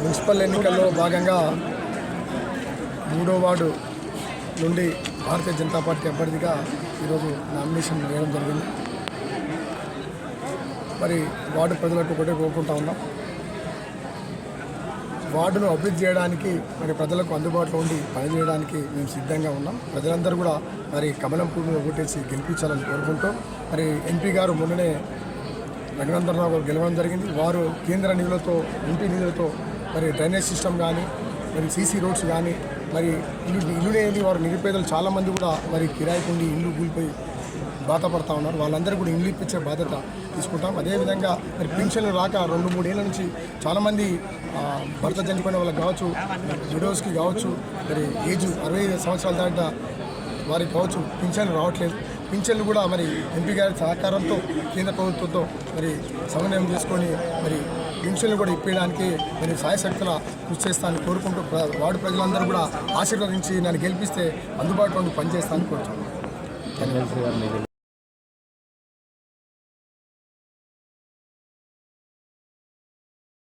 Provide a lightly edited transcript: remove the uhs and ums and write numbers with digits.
Municipal ఎన్నికల్లో భాగంగా 3వ వార్డు నుండి భారతీయ జనతా పార్టీ అభ్యర్థిగా ఈరోజు నామినేషన్ వేయడం జరిగింది. మరి వార్డు ప్రజలకు ఒకటే కోరుకుంటా ఉన్నాం, వార్డును అభివృద్ధి చేయడానికి మరి ప్రజలకు అందుబాటులో ఉండి పనిచేయడానికి మేము సిద్ధంగా ఉన్నాం. ప్రజలందరూ కూడా మరి కమలం పువ్వును ఓటేసి గెలిపించాలని కోరుకుంటూ మరి ఎంపీ గారు మొన్ననే రఘునందనరావు గారు గెలవడం జరిగింది. వారు కేంద్ర నిధులతో ఎంపీ నిధులతో మరి డ్రైనేజ్ సిస్టమ్ కానీ మరి సీసీ రోడ్స్ కానీ మరి ఇల్లు లేని వారు నిరుపేదలు చాలామంది కూడా మరి కిరాయికి ఉండి ఇల్లు కూలిపోయి బాధపడతా ఉన్నారు. వాళ్ళందరూ కూడా ఇల్లు ఇప్పించే బాధ్యత తీసుకుంటాం. అదేవిధంగా మరి పెన్షన్లు రాక 2-3 ఏళ్ళ నుంచి చాలామంది భర్త చనిపోయిన వాళ్ళకి కావచ్చు, విడోస్కి కావచ్చు, మరి ఏజ్ 65 సంవత్సరాల దాకా వారికి కావచ్చు పింఛన్లు రావట్లేదు. పింఛన్లు కూడా మరి ఎంపీ గారి సహకారంతో కేంద్ర ప్రభుత్వంతో మరి సమన్వయం చేసుకొని మరి పింఛన్లు కూడా ఇప్పించడానికి మరి సాయశక్తుల కృషి చేస్తానని కోరుకుంటూ వార్డు ప్రజలందరూ కూడా ఆశీర్వదించి నన్ను గెలిపిస్తే అందుబాటులో పనిచేస్తానని కోరుతున్నాను.